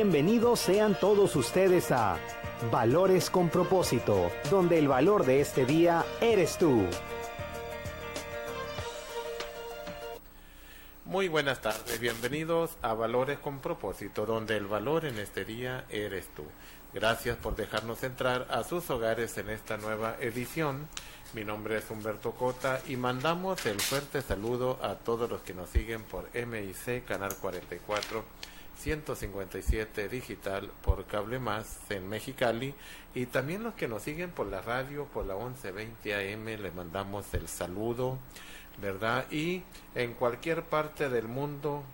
Bienvenidos sean todos ustedes a Valores con Propósito, donde el valor de este día eres tú. Muy buenas tardes, bienvenidos a Valores con Propósito, donde el valor en este día eres tú. Gracias por dejarnos entrar a sus hogares en esta nueva edición. Mi nombre es Humberto Cota y mandamos el fuerte saludo a todos los que nos siguen por MIC, Canal 44, 157 digital por Cable Más en Mexicali, y también los que nos siguen por la radio, por la 1120 AM, les mandamos el saludo, ¿verdad? Y en cualquier parte del mundo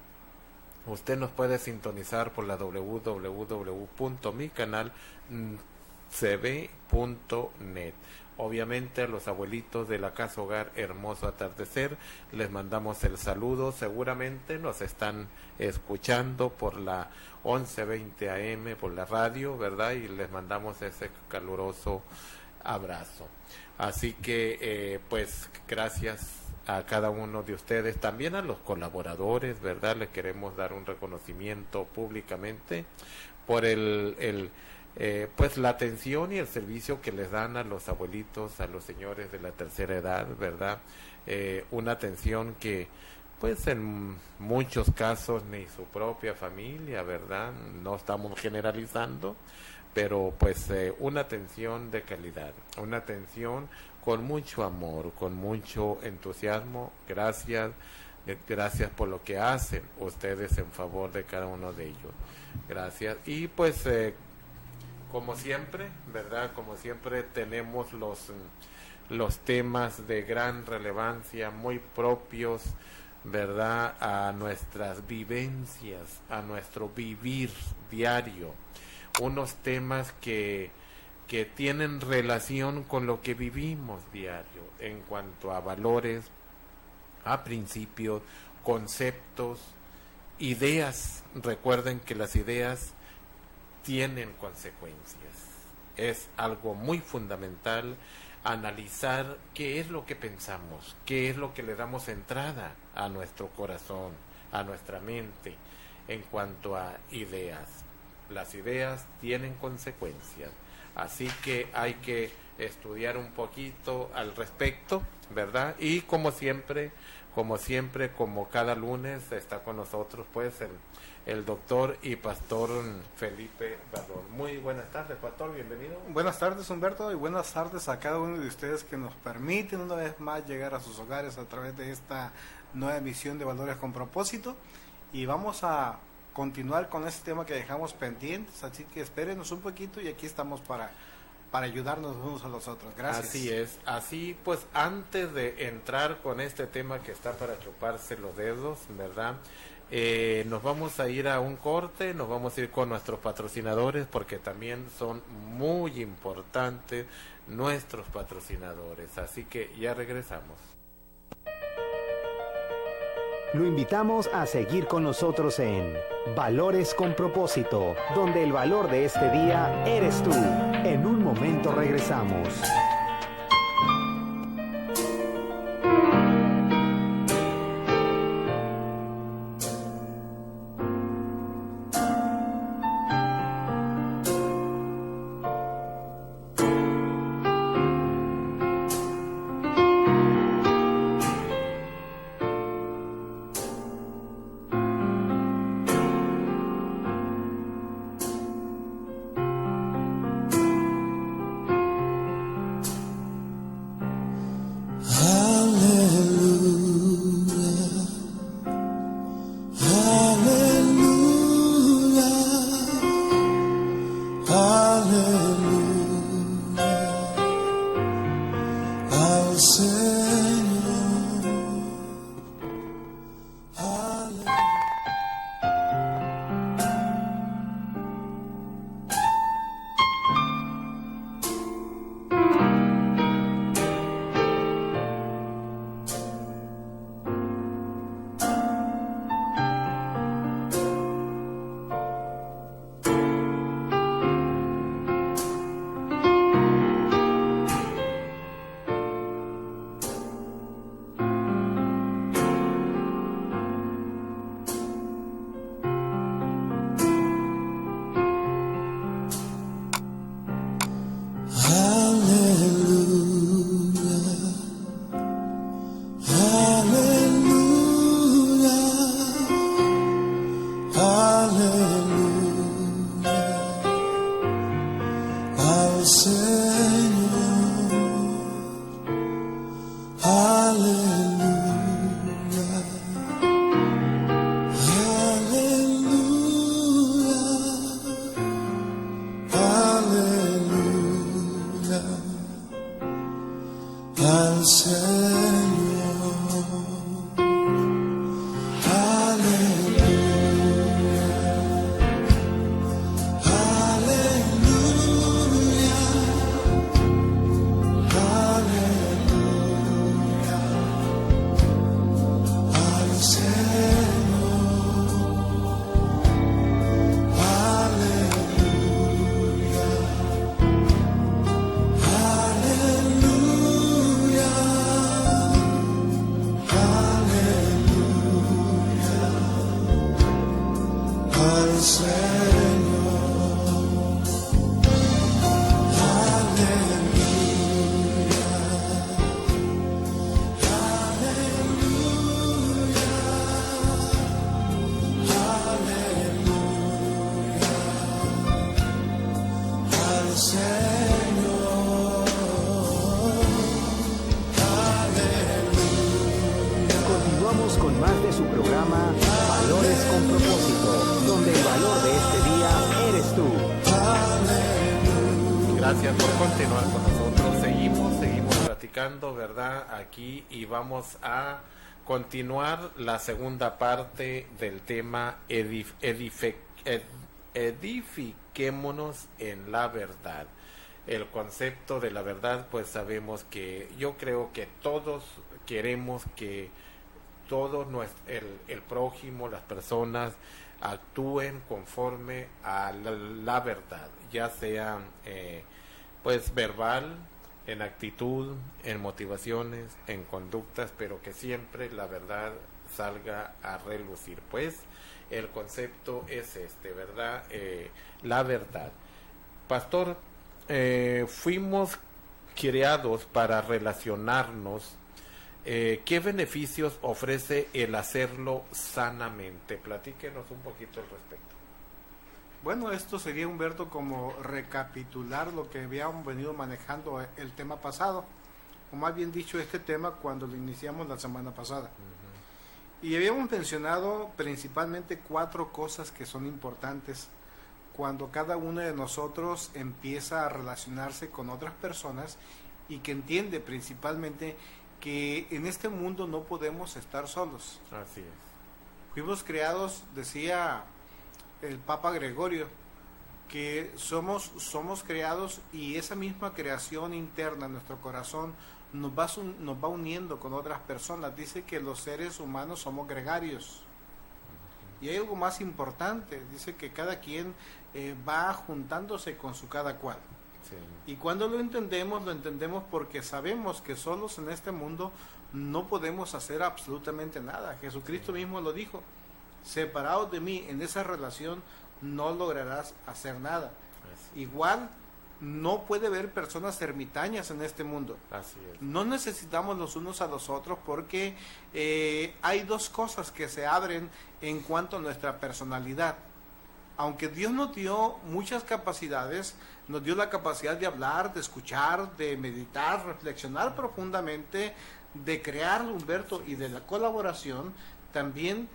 usted nos puede sintonizar por la www.micanalcb.net. Obviamente a los abuelitos de la Casa Hogar Hermoso Atardecer les mandamos el saludo. Seguramente nos están escuchando por la 1120 AM, por la radio, ¿verdad? Y les mandamos ese caluroso abrazo. Así que pues gracias a cada uno de ustedes, también a los colaboradores, ¿verdad? Les queremos dar un reconocimiento públicamente por pues la atención y el servicio que les dan a los abuelitos, a los señores de la tercera edad, ¿verdad? Una atención que pues en muchos casos ni su propia familia, ¿verdad? No estamos generalizando, pero pues una atención de calidad, una atención con mucho amor, con mucho entusiasmo. Gracias por lo que hacen ustedes en favor de cada uno de ellos. Gracias. Y pues como siempre, ¿verdad? Como siempre tenemos los temas de gran relevancia, muy propios, ¿verdad? A nuestras vivencias, a nuestro vivir diario. Unos temas que tienen relación con lo que vivimos diario en cuanto a valores, a principios, conceptos, ideas. Recuerden que las ideas tienen consecuencias. Es algo muy fundamental analizar qué es lo que pensamos, qué es lo que le damos entrada a nuestro corazón, a nuestra mente en cuanto a ideas. Las ideas tienen consecuencias, así que hay que estudiar un poquito al respecto, ¿verdad? Y como siempre, como cada lunes, está con nosotros pues el doctor y pastor Felipe Barrón. Muy buenas tardes, pastor, bienvenido. Buenas tardes, Humberto, y buenas tardes a cada uno de ustedes que nos permiten una vez más llegar a sus hogares a través de esta nueva emisión de Valores con Propósito. Y vamos a continuar con este tema que dejamos pendientes, así que espérenos un poquito y aquí estamos para ayudarnos unos a los otros. Gracias. Así es. Así pues, antes de entrar con este tema que está para chuparse los dedos, ¿verdad? Nos vamos a ir a un corte, nos vamos a ir con nuestros patrocinadores porque también son muy importantes nuestros patrocinadores. Así que ya regresamos. Lo invitamos a seguir con nosotros en Valores con Propósito, donde el valor de este día eres tú. En un momento regresamos. Continuamos con más de su programa Valores con Propósito, donde el valor de este día eres tú. Gracias por continuar con nosotros. Seguimos platicando, ¿verdad? Aquí, y vamos a continuar la segunda parte del tema edifiquémonos en la verdad. El concepto de la verdad, pues sabemos que yo creo que todos queremos que todos el prójimo, las personas actúen conforme a la verdad, ya sea pues verbal, en actitud, en motivaciones, en conductas, pero que siempre la verdad salga a relucir. Pues el concepto es ¿verdad? La verdad. Pastor, fuimos creados para relacionarnos. ¿Qué beneficios ofrece el hacerlo sanamente? Platíquenos un poquito al respecto. Bueno, esto sería, Humberto, como recapitular lo que habíamos venido manejando el tema pasado, o más bien dicho, este tema cuando lo iniciamos la semana pasada. Y habíamos mencionado principalmente 4 cosas que son importantes cuando cada uno de nosotros empieza a relacionarse con otras personas y que entiende principalmente que en este mundo no podemos estar solos. Así es. Fuimos creados, decía el Papa Gregorio, que somos creados, y esa misma creación interna en nuestro corazón nos va uniendo con otras personas. Dice que los seres humanos somos gregarios. Y hay algo más importante, dice que cada quien va juntándose con su cada cual. Sí. Y cuando lo entendemos porque sabemos que solos en este mundo no podemos hacer absolutamente nada. Jesucristo mismo lo dijo: separados de mí en esa relación no lograrás hacer nada. Así. Igual no puede haber personas ermitañas en este mundo. Así es. No necesitamos los unos a los otros porque hay 2 cosas que se abren en cuanto a nuestra personalidad. Aunque Dios nos dio muchas capacidades, nos dio la capacidad de hablar, de escuchar, de meditar, reflexionar profundamente, de crear, Humberto, y de la colaboración, también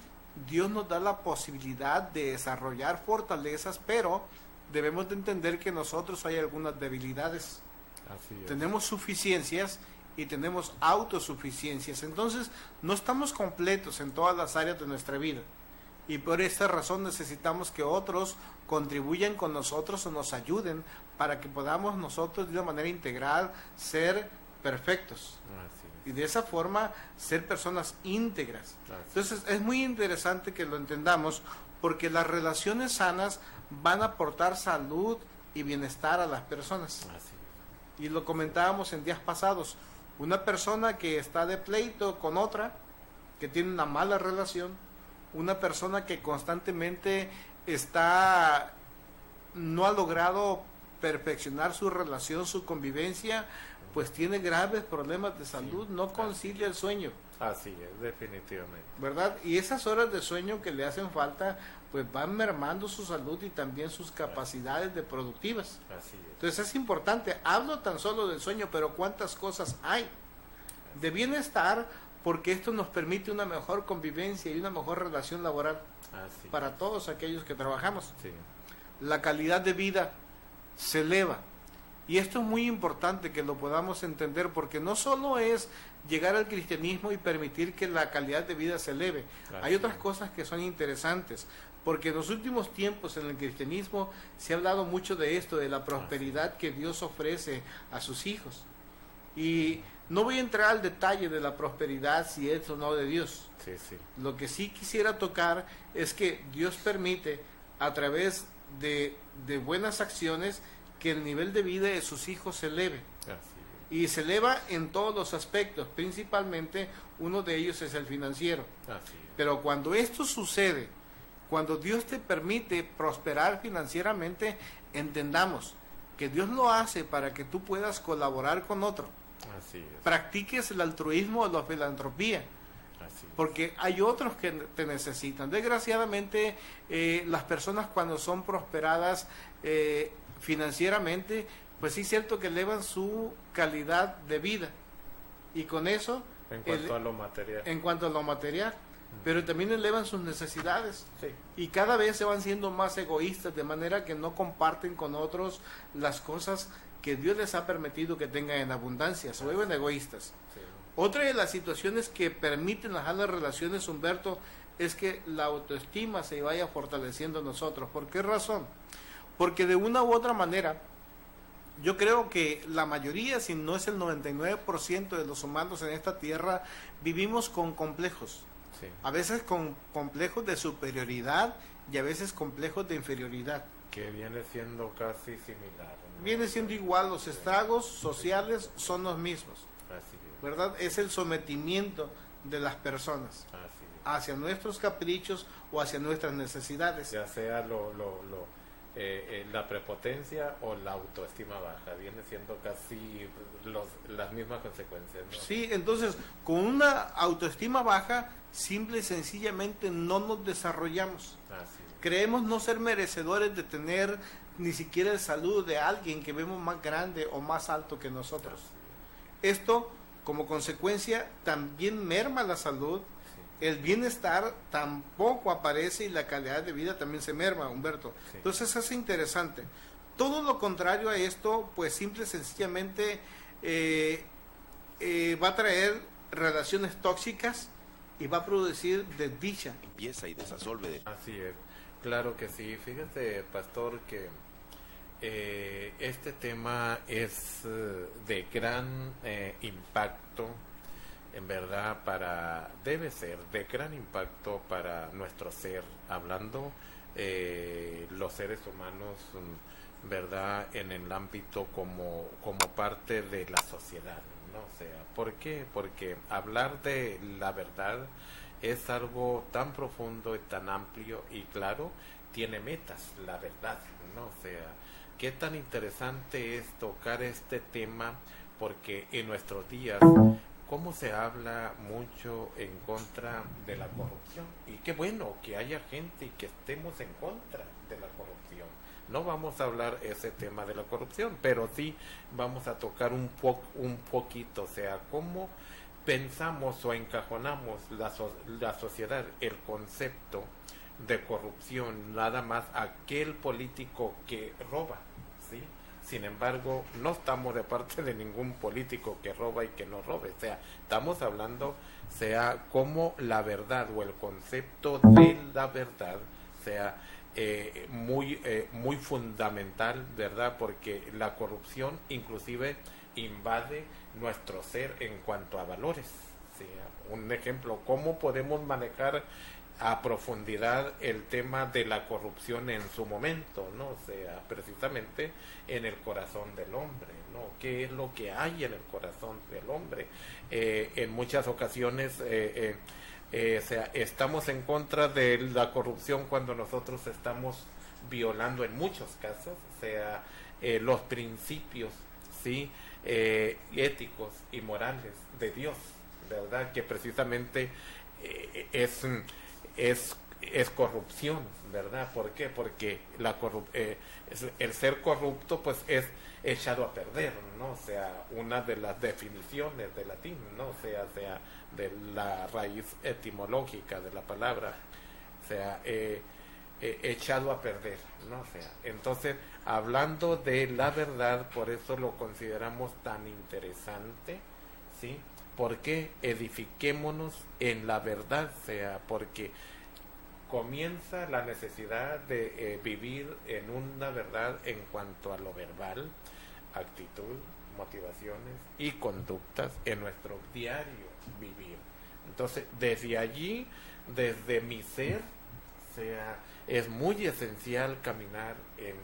Dios nos da la posibilidad de desarrollar fortalezas, pero debemos de entender que nosotros hay algunas debilidades. Así es. Tenemos suficiencias y tenemos autosuficiencias. Entonces, no estamos completos en todas las áreas de nuestra vida. Y por esta razón necesitamos que otros contribuyan con nosotros o nos ayuden para que podamos nosotros de una manera integral ser perfectos. Y de esa forma ser personas íntegras. Entonces es muy interesante que lo entendamos, porque las relaciones sanas van a aportar salud y bienestar a las personas. Y lo comentábamos en días pasados. Una persona que está de pleito con otra, que tiene una mala relación, una persona que constantemente no ha logrado perfeccionar su relación, su convivencia, pues tiene graves problemas de salud, no concilia el sueño. Así es, definitivamente. ¿Verdad? Y esas horas de sueño que le hacen falta, pues van mermando su salud y también sus capacidades de productivas. Así es. Entonces es importante, hablo tan solo del sueño, pero cuántas cosas hay de bienestar, porque esto nos permite una mejor convivencia y una mejor relación laboral para todos aquellos que trabajamos. Sí. La calidad de vida se eleva. Y esto es muy importante que lo podamos entender, porque no solo es llegar al cristianismo y permitir que la calidad de vida se eleve. Hay otras cosas que son interesantes, porque en los últimos tiempos en el cristianismo se ha hablado mucho de esto, de la prosperidad que Dios ofrece a sus hijos. Y no voy a entrar al detalle de la prosperidad, si es o no de Dios. Sí. Lo que sí quisiera tocar es que Dios permite, a través de buenas acciones, que el nivel de vida de sus hijos se eleve. Y se eleva en todos los aspectos, principalmente uno de ellos es el financiero. Pero cuando esto sucede, cuando Dios te permite prosperar financieramente, entendamos que Dios lo hace para que tú puedas colaborar con otro. Practiques el altruismo o la filantropía. Porque hay otros que te necesitan. Desgraciadamente, las personas cuando son prosperadas financieramente, pues sí es cierto que elevan su calidad de vida. Y con eso... En cuanto a lo material. En cuanto a lo material. Pero también elevan sus necesidades. Sí. Y cada vez se van siendo más egoístas, de manera que no comparten con otros las cosas que Dios les ha permitido que tengan en abundancia. Se vuelven egoístas. Sí. Otra de las situaciones que permiten las relaciones, Humberto, es que la autoestima se vaya fortaleciendo en nosotros. ¿Por qué razón? Porque de una u otra manera, yo creo que la mayoría, si no es el 99% de los humanos en esta tierra, vivimos con complejos. Sí. A veces con complejos de superioridad y a veces complejos de inferioridad. Que viene siendo casi similar, ¿no? Viene siendo igual, los estragos sociales son los mismos, Así es. ¿verdad? Es el sometimiento de las personas Así es. hacia nuestros caprichos o hacia nuestras necesidades. Ya sea la prepotencia o la autoestima baja, viene siendo casi las mismas consecuencias, ¿no? Sí, entonces, con una autoestima baja, simple y sencillamente no nos desarrollamos. Así es. Creemos no ser merecedores de tener ni siquiera el saludo de alguien que vemos más grande o más alto que nosotros. Así es. Esto, como consecuencia, también merma la salud, Sí. el bienestar tampoco aparece y la calidad de vida también se merma, Humberto. Sí. Entonces es interesante. Todo lo contrario a esto, pues simple y sencillamente va a traer relaciones tóxicas y va a producir desdicha. Limpieza y desasolve. Así es, claro que sí. Fíjate, pastor, que este tema es de gran impacto, en verdad, debe ser de gran impacto para nuestro ser, hablando los seres humanos, verdad, en el ámbito como parte de la sociedad, ¿no? O sea, ¿por qué? Porque hablar de la verdad es algo tan profundo y tan amplio y claro, tiene metas, la verdad, ¿no? O sea, qué tan interesante es tocar este tema, porque en nuestros días, cómo se habla mucho en contra de la corrupción, y qué bueno que haya gente y que estemos en contra de la corrupción. No vamos a hablar ese tema de la corrupción, pero sí vamos a tocar un poquito, o sea, cómo pensamos o encajonamos la sociedad, el concepto de corrupción, nada más aquel político que roba, ¿sí? Sin embargo, no estamos de parte de ningún político que roba y que no robe, o sea, estamos hablando, sea como la verdad o el concepto de la verdad, sea muy fundamental, ¿verdad? Porque la corrupción inclusive invade nuestro ser en cuanto a valores. ¿Sí? Un ejemplo, ¿cómo podemos manejar a profundidad el tema de la corrupción en su momento, ¿no? O sea, precisamente en el corazón del hombre, ¿no? ¿Qué es lo que hay en el corazón del hombre? En muchas ocasiones o sea, estamos en contra de la corrupción cuando nosotros estamos violando en muchos casos, o sea, los principios, ¿sí? Éticos y morales de Dios, ¿verdad? Que precisamente es corrupción, ¿verdad? ¿Por qué? Porque el ser corrupto pues es echado a perder, ¿no? O sea, una de las definiciones de latín, ¿no? O sea, de la raíz etimológica de la palabra, o sea, echado a perder, ¿no? O sea, entonces, hablando de la verdad, por eso lo consideramos tan interesante, ¿sí? Porque edifiquémonos en la verdad, o sea, porque comienza la necesidad de vivir en una verdad en cuanto a lo verbal, actitud, motivaciones y conductas en nuestro diario vivir. Entonces, desde allí, desde mi ser, o sea, es muy esencial caminar en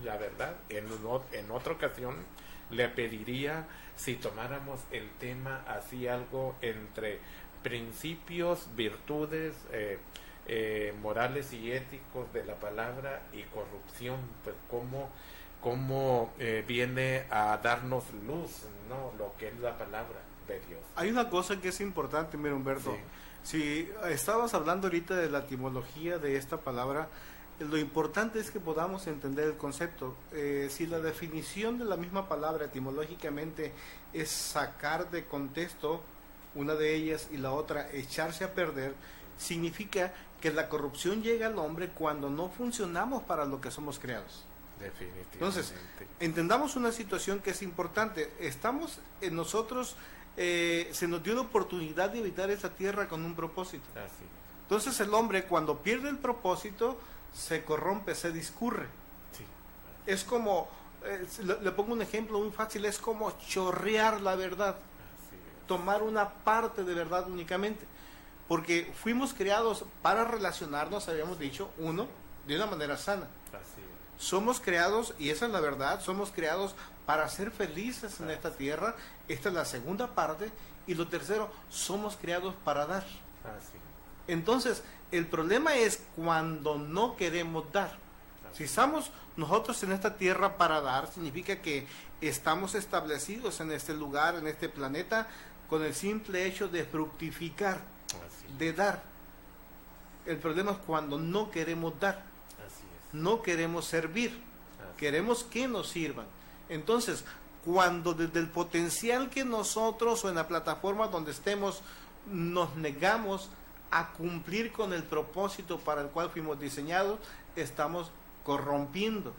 la verdad. En otra ocasión le pediría si tomáramos el tema así, algo entre principios, virtudes, morales y éticos de la palabra y corrupción, pues cómo viene a darnos luz, ¿no? Lo que es la palabra de Dios. Hay una cosa que es importante, mira, Humberto. Sí. Si estabas hablando ahorita de la etimología de esta palabra, lo importante es que podamos entender el concepto. Si la definición de la misma palabra etimológicamente es sacar de contexto una de ellas y la otra echarse a perder, significa que la corrupción llega al hombre cuando no funcionamos para lo que somos creados. Definitivamente. Entonces, entendamos una situación que es importante. Estamos en nosotros, se nos dio la oportunidad de habitar esta tierra con un propósito. Así. Entonces el hombre, cuando pierde el propósito, se corrompe, se discurre. Sí. Es como, le pongo un ejemplo muy fácil, es como chorrear la verdad, Así es. tomar una parte de verdad únicamente. Porque fuimos creados para relacionarnos, habíamos dicho, uno, de una manera sana. Así es. Somos creados, y esa es la verdad, somos creados para ser felices en esta tierra. Esta es la segunda parte. Y lo tercero, somos creados para dar. Así. Entonces, el problema es cuando no queremos dar. Si estamos nosotros en esta tierra para dar, significa que estamos establecidos en este lugar, en este planeta, con el simple hecho de fructificar, Así. de dar. El problema es cuando no queremos dar. Así es. No queremos servir, queremos que nos sirvan. Entonces, cuando desde el potencial que nosotros o en la plataforma donde estemos nos negamos a cumplir con el propósito para el cual fuimos diseñados, estamos corrompiendo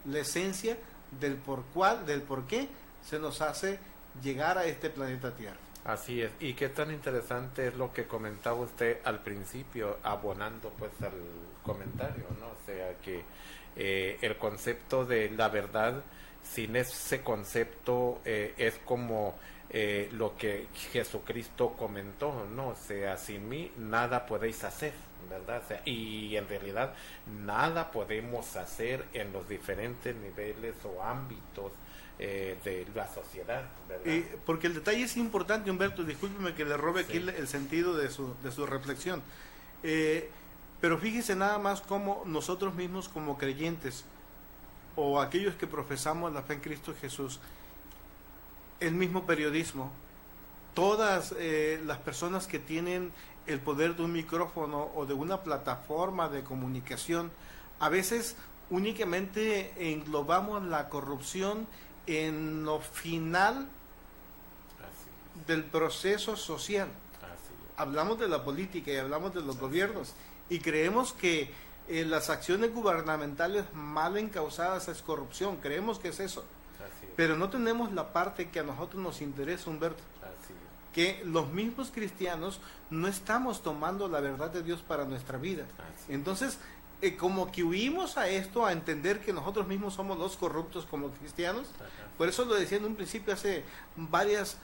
la esencia del por qué se nos hace llegar a este planeta Tierra. Así es, y qué tan interesante es lo que comentaba usted al principio, abonando pues al comentario, ¿no? O sea que el concepto de la verdad, sin ese concepto es como lo que Jesucristo comentó, ¿no? O sea, sin mí nada podéis hacer, ¿verdad? O sea, y en realidad nada podemos hacer en los diferentes niveles o ámbitos de la sociedad, ¿verdad? Porque el detalle es importante, Humberto, discúlpeme que le robe aquí el sentido de su reflexión. Pero fíjese nada más cómo nosotros mismos como creyentes o aquellos que profesamos la fe en Cristo Jesús, el mismo periodismo, todas las personas que tienen el poder de un micrófono o de una plataforma de comunicación, a veces únicamente englobamos la corrupción en lo final del proceso social. Hablamos de la política y hablamos de los gobiernos y creemos que las acciones gubernamentales mal encausadas es corrupción, creemos que es eso. Pero no tenemos la parte que a nosotros nos interesa, Humberto. Que los mismos cristianos no estamos tomando la verdad de Dios para nuestra vida. Entonces, como que huimos a esto, a entender que nosotros mismos somos los corruptos como cristianos. Por eso lo decía en un principio hace varios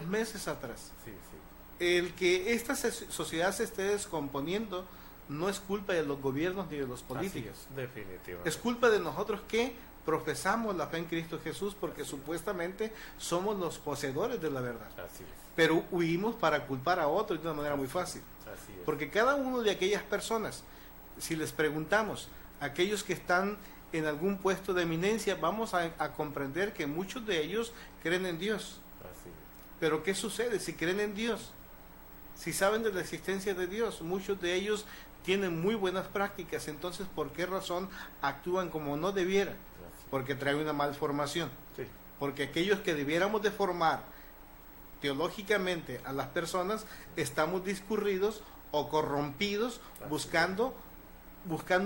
meses atrás. El que esta sociedad se esté descomponiendo no es culpa de los gobiernos ni de los políticos. Definitivamente. Es culpa de nosotros que profesamos la fe en Cristo Jesús porque supuestamente somos los poseedores de la verdad. Pero huimos para culpar a otros de una manera muy fácil. Porque cada uno de aquellas personas, si les preguntamos, aquellos que están en algún puesto de eminencia, vamos a comprender que muchos de ellos creen en Dios. Pero ¿qué sucede si creen en Dios? Si saben de la existencia de Dios, muchos de ellos tienen muy buenas prácticas, entonces ¿por qué razón actúan como no debiera? Porque trae una malformación. Porque aquellos que debiéramos de formar teológicamente a las personas, estamos discurridos o corrompidos buscando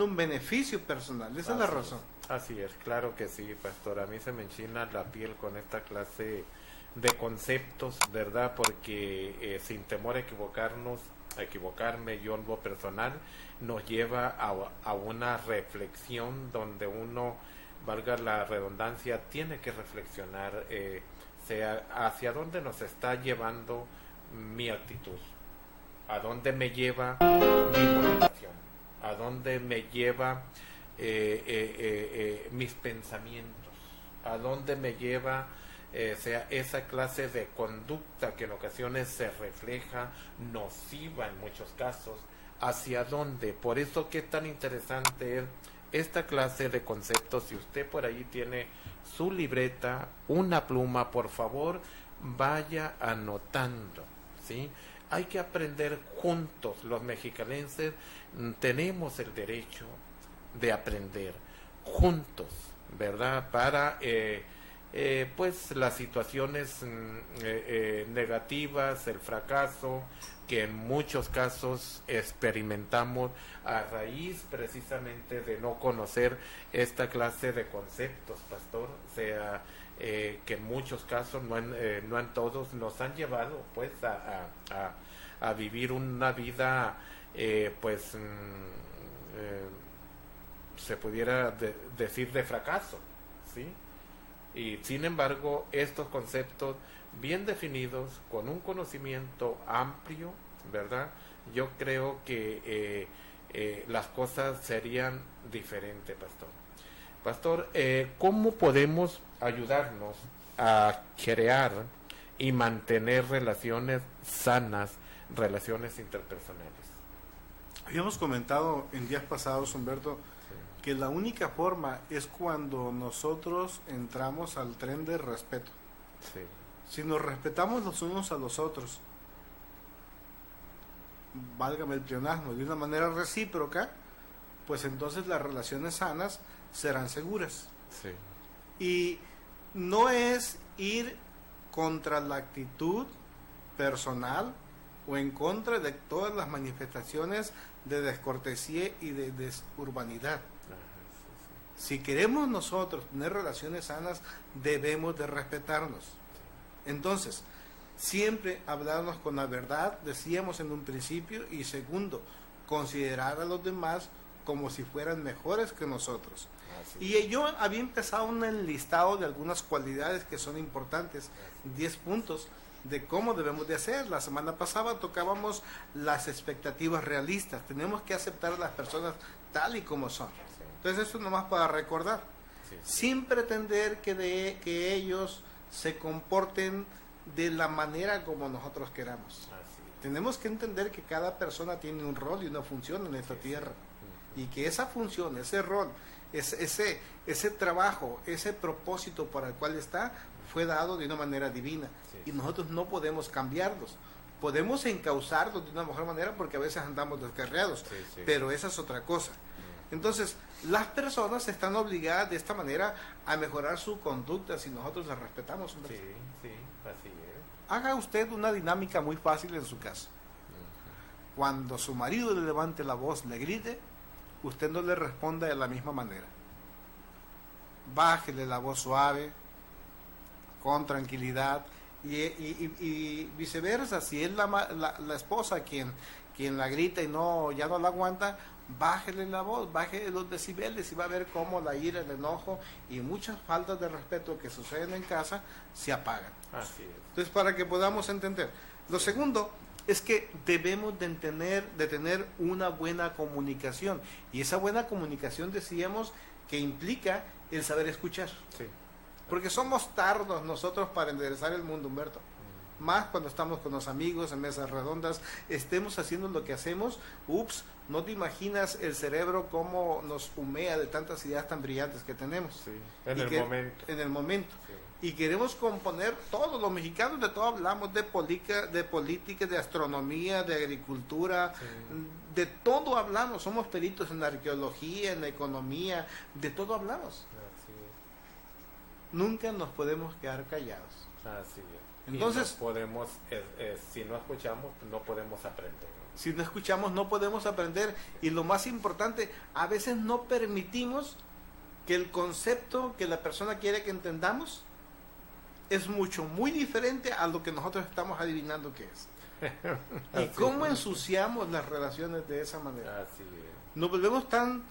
un beneficio personal. Esa es la razón. Así es, claro que sí, pastor. A mí se me enchina la piel con esta clase de conceptos, ¿verdad? Porque sin temor a equivocarme, yo en lo personal, nos lleva a una reflexión donde uno, valga la redundancia, tiene que reflexionar sea hacia dónde nos está llevando mi actitud, a dónde me lleva mi motivación, a dónde me lleva mis pensamientos, a dónde me lleva sea esa clase de conducta que en ocasiones se refleja nociva en muchos casos, hacia dónde. Por eso que es tan interesante es esta clase de conceptos. Si usted por ahí tiene su libreta, una pluma, por favor vaya anotando, ¿sí? Hay que aprender juntos. Los mexicanenses tenemos el derecho de aprender juntos, ¿verdad? Para pues las situaciones negativas, el fracaso que en muchos casos experimentamos a raíz precisamente de no conocer esta clase de conceptos, pastor, o sea, que en muchos casos, no en todos, nos han llevado pues a vivir una vida se pudiera decir de fracaso, ¿sí? Y sin embargo, estos conceptos bien definidos, con un conocimiento amplio, ¿verdad? Yo creo que las cosas serían diferentes, pastor. Pastor, ¿cómo podemos ayudarnos a crear y mantener relaciones sanas, relaciones interpersonales? Habíamos comentado en días pasados, Humberto, que la única forma es cuando nosotros entramos al tren de respeto. Sí. Si nos respetamos los unos a los otros, válgame el pleonasmo, de una manera recíproca, pues entonces las relaciones sanas serán seguras. Sí. Y no es ir contra la actitud personal o en contra de todas las manifestaciones de descortesía y de desurbanidad. Si queremos nosotros tener relaciones sanas, debemos de respetarnos. Entonces, siempre hablarnos con la verdad, decíamos en un principio, y segundo, considerar a los demás como si fueran mejores que nosotros. Y yo había empezado un enlistado de algunas cualidades que son importantes, 10 puntos de cómo debemos de hacer. La semana pasada tocábamos las expectativas realistas. Tenemos que aceptar a las personas tal y como son. Entonces eso nomás para recordar, sin pretender que ellos se comporten de la manera como nosotros queramos. Tenemos que entender que cada persona tiene un rol y una función en esta tierra, y que esa función, ese rol, ese trabajo, ese propósito para el cual está, fue dado de una manera divina, y nosotros no podemos cambiarlos. Podemos encauzarlos de una mejor manera porque a veces andamos descarriados, pero esa es otra cosa. Entonces, las personas están obligadas de esta manera a mejorar su conducta si nosotros las respetamos. Sí, así es. Haga usted una dinámica muy fácil en su casa. Cuando su marido le levante la voz, le grite, usted no le responda de la misma manera. Bájele la voz suave, con tranquilidad, y viceversa. Si es la esposa quien la grita y ya no la aguanta, bájele la voz, bájele los decibeles, y va a ver cómo la ira, el enojo y muchas faltas de respeto que suceden en casa se apagan. Así es. Entonces, para que podamos entender. Lo segundo es que debemos de tener una buena comunicación, y esa buena comunicación decíamos que implica el saber escuchar. Sí. Porque somos tardos nosotros para enderezar el mundo, Humberto. Más cuando estamos con los amigos en mesas redondas, estemos haciendo lo que hacemos, no te imaginas el cerebro cómo nos humea de tantas ideas tan brillantes que tenemos. Sí, en el momento. Sí. Y queremos componer, todos los mexicanos de todo hablamos, de política, de astronomía, de agricultura, de todo hablamos, somos peritos en arqueología, en economía, de todo hablamos. Así es. Nunca nos podemos quedar callados. Así es. Entonces, no podemos, si no escuchamos, no podemos aprender. Si no escuchamos, no podemos aprender. Y lo más importante, a veces no permitimos que el concepto que la persona quiere que entendamos es muy diferente a lo que nosotros estamos adivinando que es. Y cómo ensuciamos las relaciones de esa manera. Así es. Nos volvemos tan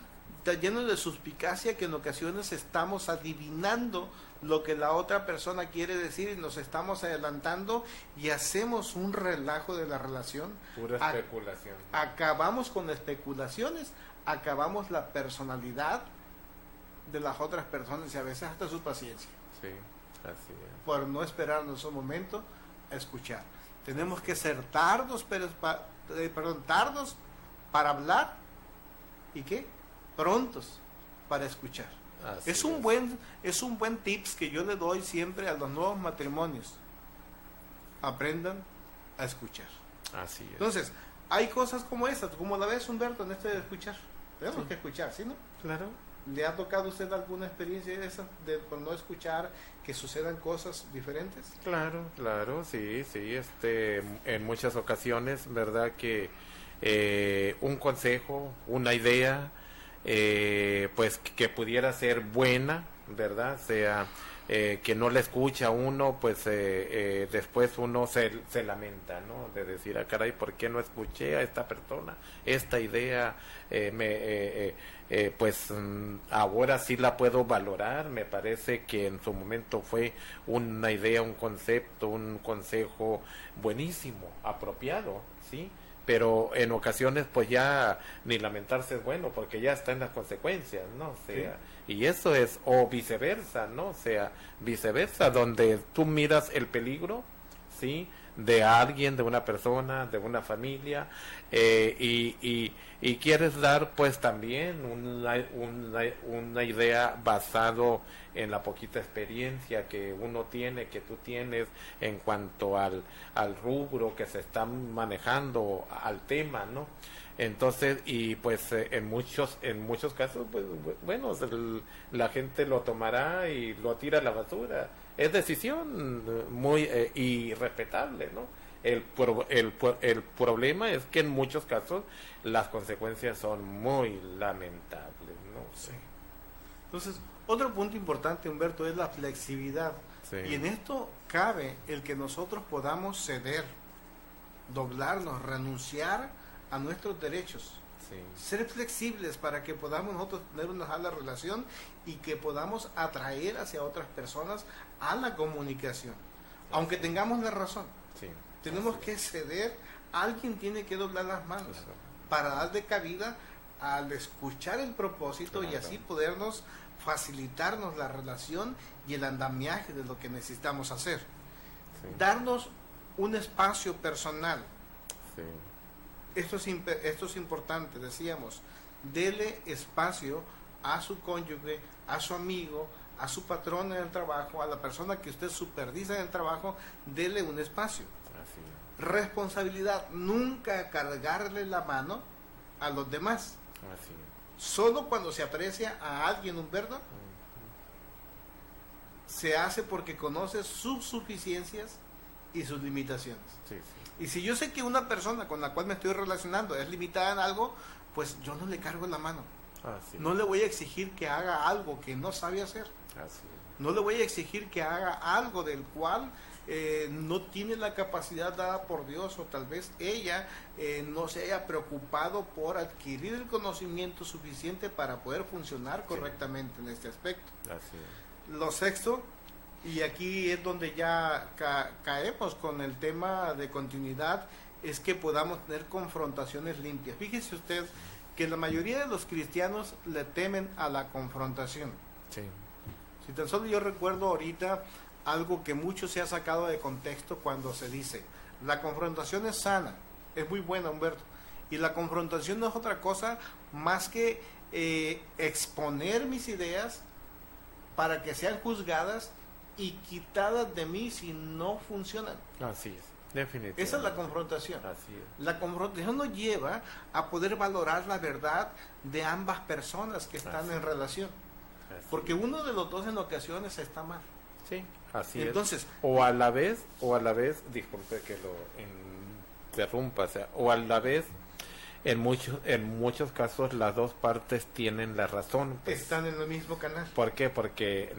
llenos de suspicacia que en ocasiones estamos adivinando lo que la otra persona quiere decir, y nos estamos adelantando y hacemos un relajo de la relación. Pura especulación. Acabamos con especulaciones, acabamos la personalidad de las otras personas y a veces hasta su paciencia. Sí, así es. Por no esperarnos un momento a escuchar. Tenemos que ser tardos, tardos para hablar, y ¿qué? Prontos para escuchar. Es un buen tips que yo le doy siempre a los nuevos matrimonios. Aprendan a escuchar. Así es. Entonces, hay cosas como esas, como la ves, Humberto, en este de escuchar. Tenemos que escuchar, ¿sí, no? claro. ¿Le ha tocado a usted alguna experiencia de esa, de por no escuchar que sucedan cosas diferentes? Claro, claro, sí, sí, en muchas ocasiones, verdad que un consejo, una idea, pues que pudiera ser buena, verdad, sea que no le escucha a uno, pues después uno se lamenta, ¿no? De decir, ah, caray, ¿por qué no escuché a esta persona? Esta idea pues ahora sí la puedo valorar. Me parece que en su momento fue una idea, un concepto, un consejo buenísimo, apropiado, ¿sí? Pero en ocasiones pues ya ni lamentarse es bueno, porque ya está en las consecuencias, ¿no? O sea, sí. Y eso es, o viceversa, ¿no? O sea, viceversa, donde tú miras el peligro, ¿sí? De alguien, de una persona, de una familia, y quieres dar pues también una idea basado en la poquita experiencia que uno tiene, que tú tienes en cuanto al rubro que se está manejando, al tema, ¿no? Entonces, y pues en muchos casos, pues bueno, la gente lo tomará y lo tira a la basura. Es decisión muy irrespetable, ¿no? El problema es que en muchos casos las consecuencias son muy lamentables, ¿no? Sí. Entonces, otro punto importante, Humberto, es la flexibilidad. Sí. Y en esto cabe el que nosotros podamos ceder, doblarnos, renunciar a nuestros derechos. Sí. Ser flexibles para que podamos nosotros tener una sana relación y que podamos atraer hacia otras personas a la comunicación, aunque tengamos la razón. Sí. Tenemos que ceder, alguien tiene que doblar las manos, claro, para darle cabida al escuchar el propósito, claro, y así podernos facilitarnos la relación y el andamiaje de lo que necesitamos hacer. Sí. Darnos un espacio personal. Sí. Esto es importante, decíamos, dele espacio a su cónyuge, a su amigo, a su patrón en el trabajo, a la persona que usted supervisa en el trabajo, dele un espacio. Así es. Responsabilidad, nunca cargarle la mano a los demás. Así es. Solo cuando se aprecia a alguien, Humberto, se hace porque conoce sus suficiencias y sus limitaciones. Sí, sí. Y si yo sé que una persona con la cual me estoy relacionando es limitada en algo, pues yo no le cargo la mano. Así no le voy a exigir que haga algo que no sabe hacer. Así no le voy a exigir que haga algo del cual no tiene la capacidad dada por Dios, o tal vez ella no se haya preocupado por adquirir el conocimiento suficiente para poder funcionar correctamente, sí, en este aspecto. Así es. Lo sexto, y aquí es donde ya caemos con el tema de continuidad, es que podamos tener confrontaciones limpias. Fíjese usted que la mayoría de los cristianos le temen a la confrontación. Sí. Si tan solo yo recuerdo ahorita algo que mucho se ha sacado de contexto cuando se dice, la confrontación es sana, es muy buena, Humberto, y la confrontación no es otra cosa más que exponer mis ideas para que sean juzgadas y quitadas de mí si no funcionan. Así es, definitivamente. Esa es la confrontación. Así es. La confrontación nos lleva a poder valorar la verdad de ambas personas que están en relación. Porque uno de los dos en ocasiones está mal. Sí, así entonces, es. O a la vez, disculpe que lo interrumpa, o a la vez, en muchos casos las dos partes tienen la razón. Pues, están en el mismo canal. ¿Por qué? Porque,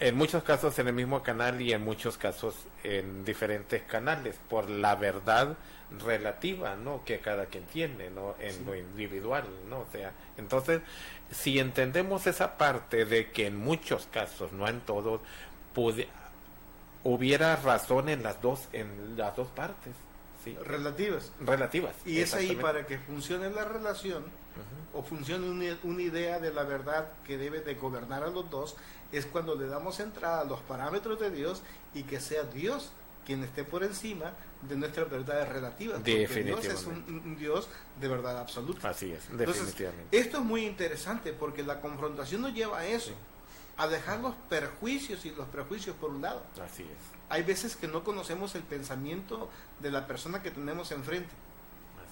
en muchos casos en el mismo canal y en muchos casos en diferentes canales, por la verdad relativa, ¿no? Que cada quien tiene, ¿no? En sí, lo individual, ¿no? O sea, entonces, si entendemos esa parte de que en muchos casos, no en todos, hubiera razón en las dos partes, ¿sí? Relativas. Y es ahí para que funcione la relación, o funcione una idea de la verdad que debe de gobernar a los dos, es cuando le damos entrada a los parámetros de Dios y que sea Dios quien esté por encima de nuestras verdades relativas, porque Dios es un Dios de verdad absoluta. Así es, definitivamente. Entonces, esto es muy interesante porque la confrontación nos lleva a eso, sí, a dejar los perjuicios y los prejuicios por un lado. Así es. Hay veces que no conocemos el pensamiento de la persona que tenemos enfrente.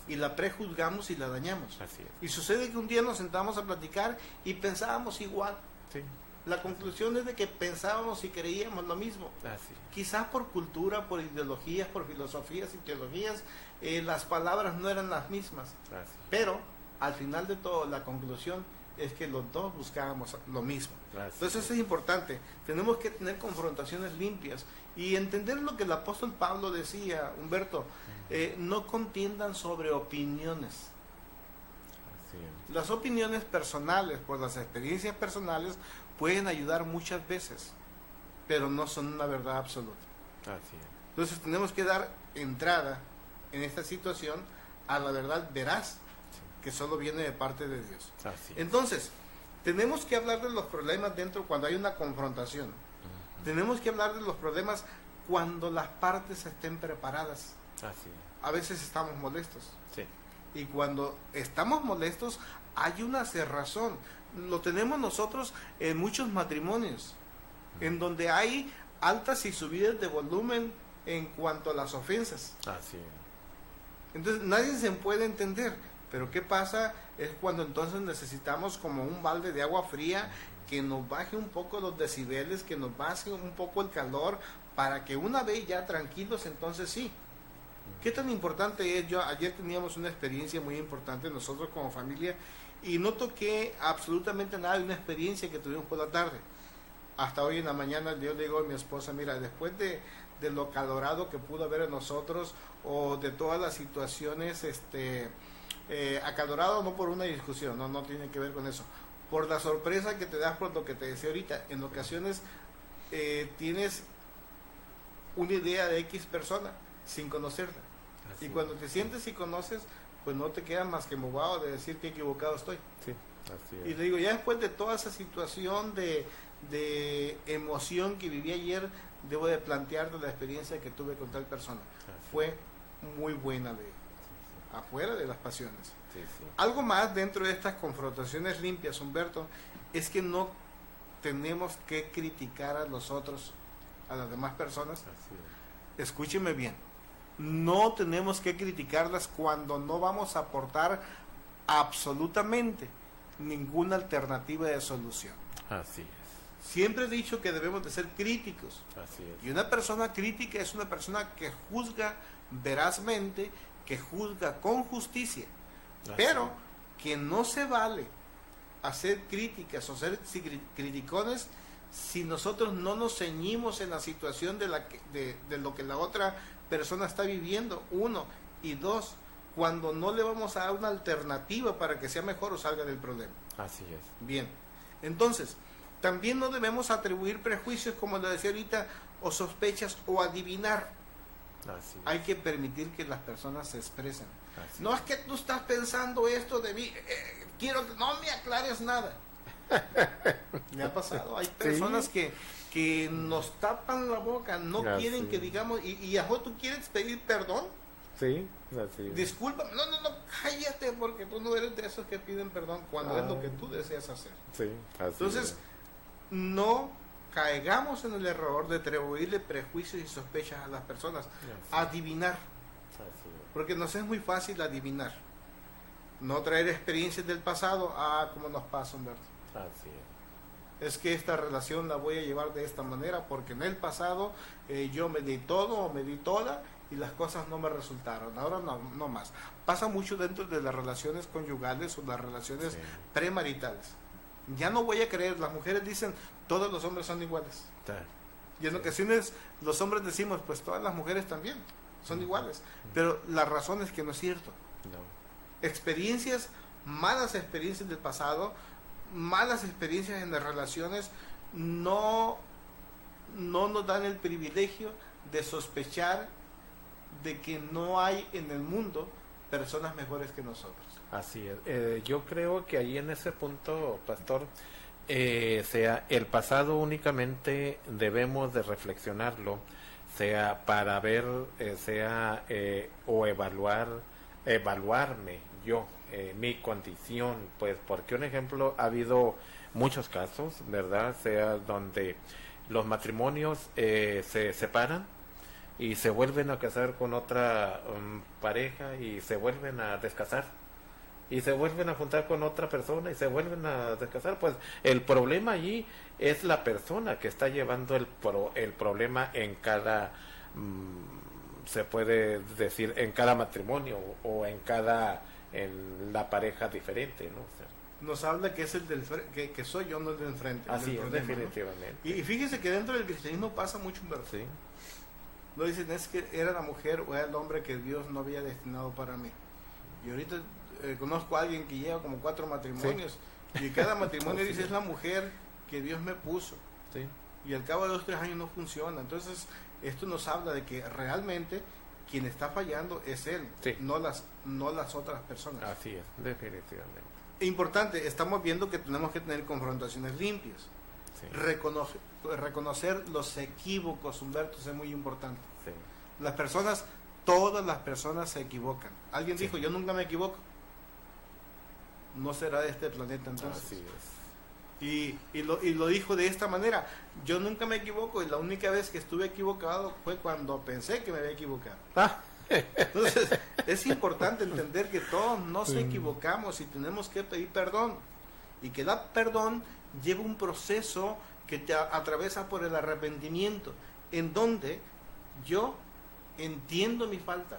y la prejuzgamos y la dañamos. Así es. Y sucede que un día nos sentamos a platicar y pensábamos igual. Sí. La conclusión es de que pensábamos y creíamos lo mismo. Así. Quizás por cultura, por ideologías, por filosofías y teologías, las palabras no eran las mismas. Así. Pero al final de todo, la conclusión es que los dos buscábamos lo mismo. Así. Entonces eso es importante. Tenemos que tener confrontaciones limpias y entender lo que el apóstol Pablo decía, Humberto, no contiendan sobre opiniones. Así es. Las opiniones personales, por las experiencias personales, pueden ayudar muchas veces, pero no son una verdad absoluta. Así es. Entonces tenemos que dar entrada en esta situación a la verdad veraz, que solo viene de parte de Dios. Así es. Entonces, tenemos que hablar de los problemas dentro cuando hay una confrontación. Tenemos que hablar de los problemas cuando las partes estén preparadas. Así es. A veces estamos molestos. Sí. Y cuando estamos molestos, hay una cerrazón. Lo tenemos nosotros en muchos matrimonios, en donde hay altas y subidas de volumen en cuanto a las ofensas. Así es. Entonces nadie se puede entender. Pero ¿qué pasa? Es cuando entonces necesitamos como un balde de agua fría que nos baje un poco los decibeles, que nos baje un poco el calor, para que una vez ya tranquilos, entonces sí. ¿Qué tan importante es? Ayer teníamos una experiencia muy importante nosotros como familia y no toqué absolutamente nada de una experiencia que tuvimos por la tarde. Hasta hoy en la mañana yo le digo a mi esposa, mira, después de lo calorado que pudo haber en nosotros o de todas las situaciones, acalorado no por una discusión, no tiene que ver con eso, por la sorpresa que te das por lo que te decía ahorita. En ocasiones tienes una idea de X persona sin conocerla. Así Y cuando es. te sientes y conoces, pues no te queda más que embobado de decir que equivocado estoy. Sí. Así es. Y le digo, ya después de toda esa situación de emoción que viví ayer, debo de plantearte la experiencia que tuve con tal persona. Así. Fue muy buena afuera de las pasiones. Sí, sí. Algo más dentro de estas confrontaciones limpias, Humberto, es que no tenemos que criticar a los otros, a las demás personas. Así es. Escúcheme bien, no tenemos que criticarlas cuando no vamos a aportar absolutamente ninguna alternativa de solución. Así es. Siempre he dicho que debemos de ser críticos. Así es. Y una persona crítica es una persona que juzga verazmente, que juzga con justicia, Así pero es. que no se vale hacer críticas o ser criticones si nosotros no nos ceñimos en la situación de lo que la otra persona está viviendo, uno, y dos, cuando no le vamos a dar una alternativa para que sea mejor o salga del problema. Así es. Bien, entonces, también no debemos atribuir prejuicios, como le decía ahorita, o sospechas o adivinar. Así es. Hay que permitir que las personas se expresen. Así No es que tú estás pensando esto de mí, quiero que no me aclares nada. Me ha pasado, hay personas que nos tapan la boca, no Así quieren que es. digamos, y ajo, tú quieres pedir perdón, Sí, así es. discúlpame, no, cállate, porque tú no eres de esos que piden perdón cuando es lo que tú deseas hacer. Sí, así Entonces, es. no caigamos en el error de atribuirle prejuicios y sospechas a las personas, adivinar, Así es. porque nos es muy fácil adivinar, no traer experiencias del pasado, como nos pasa, Humberto. Así Es que esta relación la voy a llevar de esta manera porque en el pasado yo me di todo o me di toda y las cosas no me resultaron, ahora no más. Pasa mucho dentro de las relaciones conyugales o las relaciones Sí. premaritales. Ya no voy a creer, las mujeres dicen todos los hombres son iguales. Y en ocasiones los hombres decimos, pues todas las mujeres también son iguales. Pero la razón es que no es cierto. No. Experiencias, malas experiencias del pasado, malas experiencias en las relaciones, no nos dan el privilegio de sospechar de que no hay en el mundo personas mejores que nosotros. Así es. Yo creo que ahí en ese punto, pastor, sea el pasado únicamente debemos de reflexionarlo, sea para ver, o evaluarme yo, mi condición, pues porque un ejemplo ha habido muchos casos, ¿verdad? Sea donde los matrimonios se separan y se vuelven a casar con otra pareja y se vuelven a descasar y se vuelven a juntar con otra persona y se vuelven a descasar. Pues el problema allí es la persona que está llevando el problema en cada, se puede decir, en cada matrimonio o en la pareja diferente, ¿no? O sea, nos habla que es el que soy yo, no el del enfrente. así es, problema, definitivamente. ¿no? Y fíjese que dentro del cristianismo pasa mucho, Humberto. Sí. Lo dicen, es que era la mujer o era el hombre que Dios no había destinado para mí. Y ahorita conozco a alguien que lleva como 4 matrimonios, sí. Y cada matrimonio dice, es la mujer que Dios me puso. Sí. Y al cabo de 2 o 3 años no funciona. Entonces, esto nos habla de que realmente quien está fallando es él, sí. no las otras personas. Así es, definitivamente. Importante, estamos viendo que tenemos que tener confrontaciones limpias. Sí. Reconocer los equívocos, Humberto, es muy importante. Sí. Las personas, todas las personas se equivocan. Alguien dijo, yo nunca me equivoco. No será de este planeta entonces. Así es. Y lo dijo de esta manera, yo nunca me equivoco y la única vez que estuve equivocado fue cuando pensé que me había equivocado. Entonces es importante entender que todos nos equivocamos y tenemos que pedir perdón, y que dar perdón lleva un proceso que te atraviesa por el arrepentimiento, en donde yo entiendo mi falta,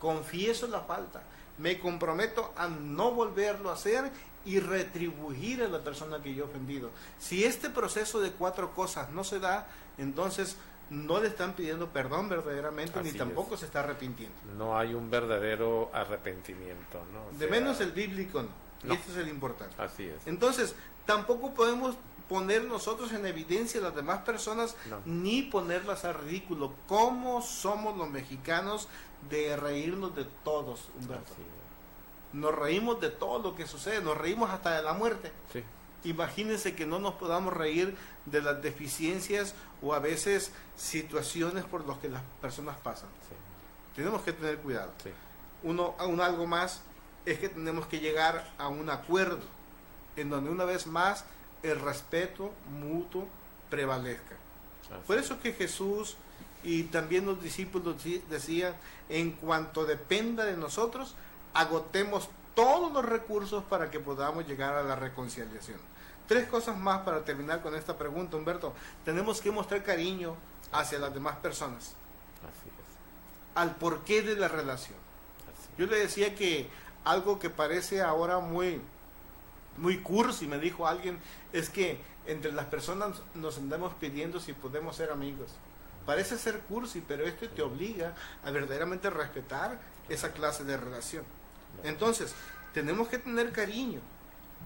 confieso la falta, me comprometo a no volverlo a hacer y retribuir a la persona que yo he ofendido. Si este proceso de 4 cosas no se da, entonces no le están pidiendo perdón verdaderamente, así ni tampoco se está arrepintiendo. No hay un verdadero arrepentimiento, ¿no? O sea, de menos el bíblico no. Este es el importante. Así es. Entonces, tampoco podemos poner nosotros en evidencia a las demás personas, ni ponerlas a ridículo. ¿Cómo somos los mexicanos de reírnos de todos, Humberto? Así es. Nos reímos de todo lo que sucede, nos reímos hasta de la muerte. Sí. Imagínense que no nos podamos reír de las deficiencias o a veces situaciones por las que las personas pasan. Sí. Tenemos que tener cuidado. Sí. Algo más es que tenemos que llegar a un acuerdo en donde una vez más el respeto mutuo prevalezca. Así. Por eso que Jesús y también los discípulos decían, en cuanto dependa de nosotros, agotemos todos los recursos para que podamos llegar a la reconciliación. 3 cosas más para terminar con esta pregunta, Humberto. Tenemos que mostrar cariño hacia las demás personas. Así es. Al porqué de la relación. Yo le decía que algo que parece ahora muy cursi, me dijo alguien, es que entre las personas nos andamos pidiendo si podemos ser amigos. Parece ser cursi, pero esto te obliga a verdaderamente respetar esa clase de relación. Entonces, tenemos que tener cariño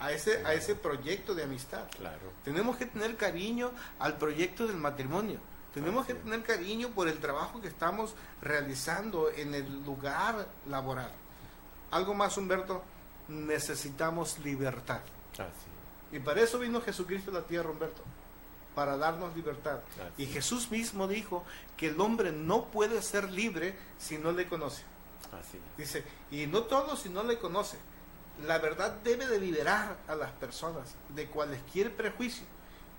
a ese proyecto de amistad. Claro. Tenemos que tener cariño al proyecto del matrimonio. Tenemos que tener cariño por el trabajo que estamos realizando en el lugar laboral. Algo más, Humberto, necesitamos libertad. Y para eso vino Jesucristo a la tierra, Humberto, para darnos libertad. Y Jesús mismo dijo que el hombre no puede ser libre si no le conoce. Así es. Dice, y no todo si no le conoce. La verdad debe de liberar a las personas de cualquier prejuicio.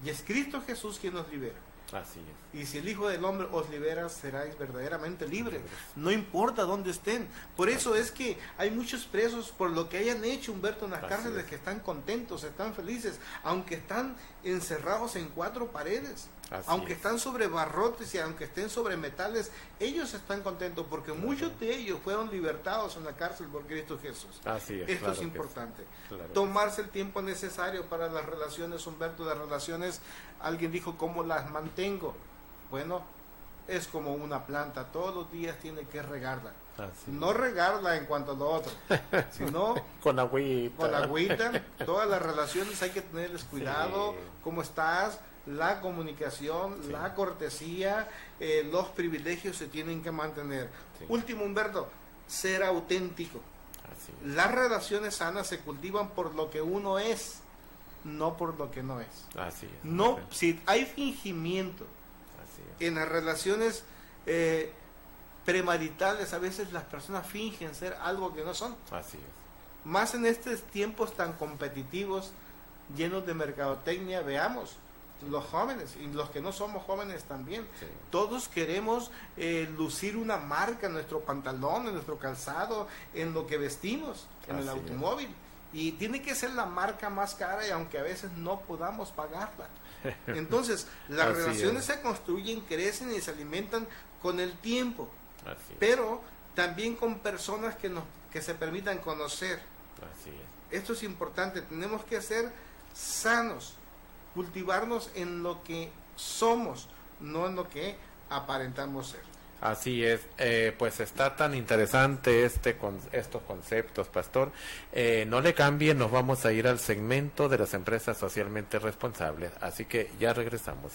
Y es Cristo Jesús quien nos libera. Así es. Y si el Hijo del Hombre os libera, seráis verdaderamente libres. No importa dónde estén. Por eso es que hay muchos presos por lo que hayan hecho, Humberto, en las cárceles, que están contentos, están felices, aunque están encerrados en 4 paredes. Aunque están sobre barrotes y aunque estén sobre metales, ellos están contentos porque muchos de ellos fueron libertados en la cárcel por Cristo Jesús. Así es. Esto es importante. Tomarse el tiempo necesario para las relaciones, Humberto, las relaciones, alguien dijo, ¿cómo las mantengo? Bueno, es como una planta, todos los días tiene que regarla. No regarla en cuanto a lo otro, sino con agüita. Con agüita. Todas las relaciones hay que tenerles cuidado, cómo estás, la comunicación, la cortesía, los privilegios se tienen que mantener. Último, Humberto, ser auténtico. Las relaciones sanas se cultivan por lo que uno es, no por lo que no es. Así es. No, si hay fingimiento en las relaciones premaritales, a veces las personas fingen ser algo que no son. Así es. Más en estos tiempos tan competitivos, llenos de mercadotecnia, veamos. los jóvenes y los que no somos jóvenes también. Sí. Todos queremos lucir una marca en nuestro pantalón, en nuestro calzado, en lo que vestimos, en el automóvil. Y tiene que ser la marca más cara y aunque a veces no podamos pagarla. Entonces, las relaciones se construyen, crecen y se alimentan con el tiempo. Pero también con personas que se permitan conocer. Así es. Esto es importante, tenemos que ser sanos, cultivarnos en lo que somos, no en lo que aparentamos ser. Así es, pues está tan interesante estos conceptos, Pastor. No le cambien, nos vamos a ir al segmento de las empresas socialmente responsables, así que ya regresamos.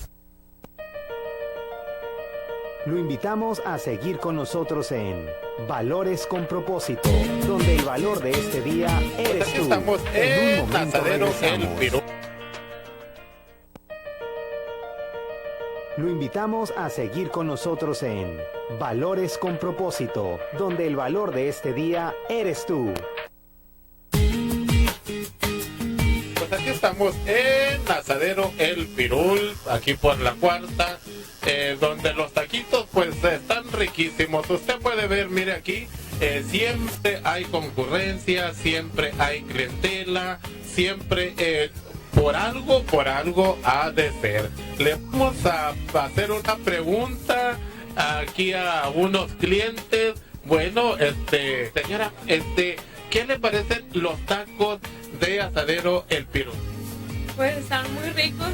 Lo invitamos a seguir con nosotros en Valores con Propósito, donde el valor de este día eres tú. Estamos en un momento Asadero El regresamos. Pirul. Lo invitamos a seguir con nosotros en Valores con Propósito, donde el valor de este día eres tú. Pues aquí estamos en Asadero El Pirul, aquí por la cuarta, donde los taquitos pues están riquísimos. Usted puede ver, mire aquí, siempre hay concurrencia, siempre hay clientela, siempre por algo ha de ser. Le vamos a hacer una pregunta aquí a unos clientes. Bueno, señora, ¿qué le parecen los tacos de Asadero El Pirul? Pues están muy ricos.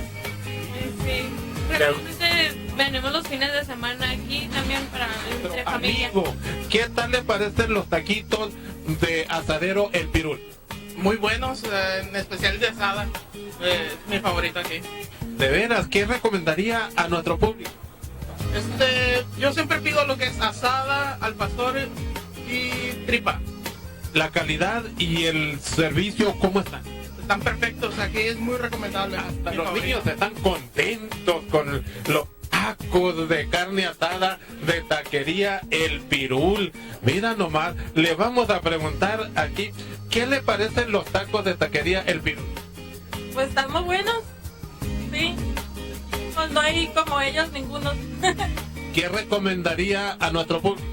Sí. Realmente venimos los fines de semana aquí también para entre familia. Amigo, ¿qué tal le parecen los taquitos de Asadero El Pirul? Muy buenos, en especial de asada. Es mi favorito aquí. De veras, ¿qué recomendaría a nuestro público? Yo siempre pido lo que es asada, al pastor y tripa. La calidad y el servicio, ¿cómo están? Están perfectos, aquí es muy recomendable. Hasta Mi los favorito. niños están contentos con los tacos de carne asada de taquería El Pirul. Mira nomás, le vamos a preguntar aquí, ¿qué le parecen los tacos de taquería El Pirul? Pues están muy buenos. Sí. Pues no hay como ellos ninguno. ¿Qué recomendaría a nuestro público?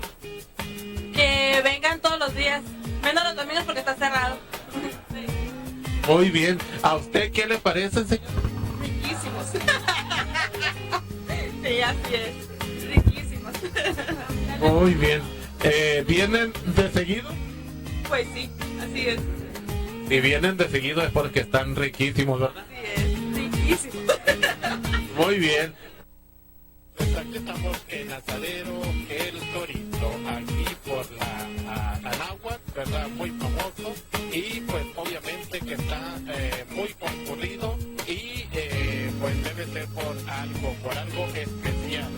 Que vengan todos los días. Menos los domingos porque está cerrado. Sí. Muy bien. ¿A usted qué le parece, señor? Riquísimos. Sí, así es. Riquísimos. Muy bien. ¿Vienen de seguido? Pues sí, así es. Si vienen de seguido es porque están riquísimos, ¿verdad? Así es. Riquísimos. Muy bien. Pues aquí estamos en Asadero El Torito, aquí por la Anáhuac, ¿verdad? Muy famoso y pues obviamente que está muy concurrido y pues debe ser por algo especial.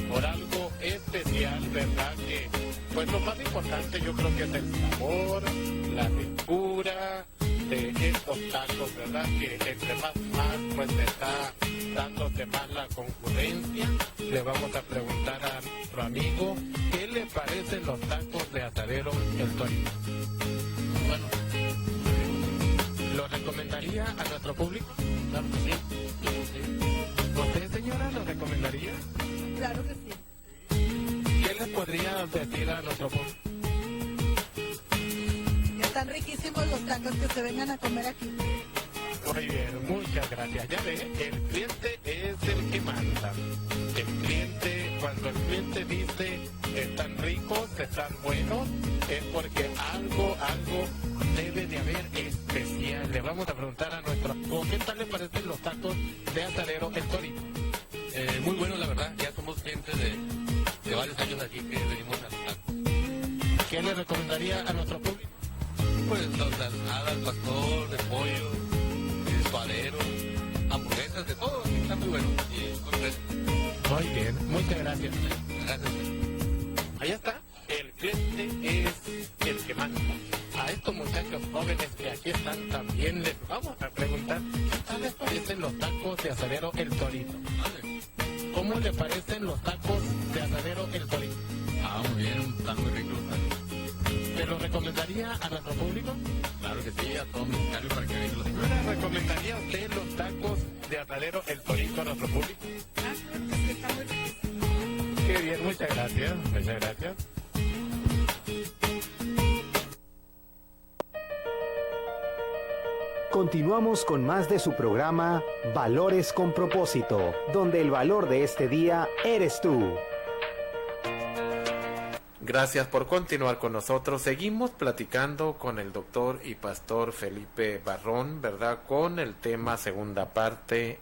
Por algo especial, ¿verdad? Que pues lo más importante yo creo que es el sabor, la textura de estos tacos, ¿verdad? Que entre más pues está dándose más la concurrencia. Le vamos a preguntar a nuestro amigo ¿qué le parecen los tacos de Asadero El Torito? Bueno, ¿lo recomendaría a nuestro público? Claro que sí. ¿Usted, señora, lo recomendaría? Claro que sí. ¿Qué le podría decir a nuestro público? Están riquísimos los tacos, que se vengan a comer aquí. Muy bien, muchas gracias. Ya ve, el cliente es el que manda. El cliente, cuando el cliente dice están ricos, están buenos, es porque algo debe de haber especial. Le vamos a preguntar a nuestro amigo, ¿qué tal le parecen los tacos de Asadero El Torito? Muy bueno, la verdad. Ya somos gente de varios años aquí que venimos a los tacos. ¿Qué le recomendaría a nuestro público? Pues los de asada, al pastor, de pollo, suadero, hamburguesas, de todo. Está muy bueno. Y con fresco. Muy bien, muchas gracias. Gracias. Allá está, el cliente es el que manda. A estos muchachos jóvenes que aquí están también les vamos a preguntar ¿qué tal les parecen los tacos de Asadero El Torito? ¿Cómo le parecen los tacos de Asadero El Torito? Muy bien, están muy ricos. ¿Se lo recomendaría a nuestro público? Claro que sí, a todos los mexicanos para que vengan los ¿No le recomendaría a usted los tacos de Atadero El Torito a nuestro público. Qué bien, muchas gracias, muchas gracias. Continuamos con más de su programa Valores con Propósito, donde el valor de este día eres tú. Gracias por continuar con nosotros. Seguimos platicando con el doctor y pastor Felipe Barrón, ¿verdad? Con el tema segunda parte,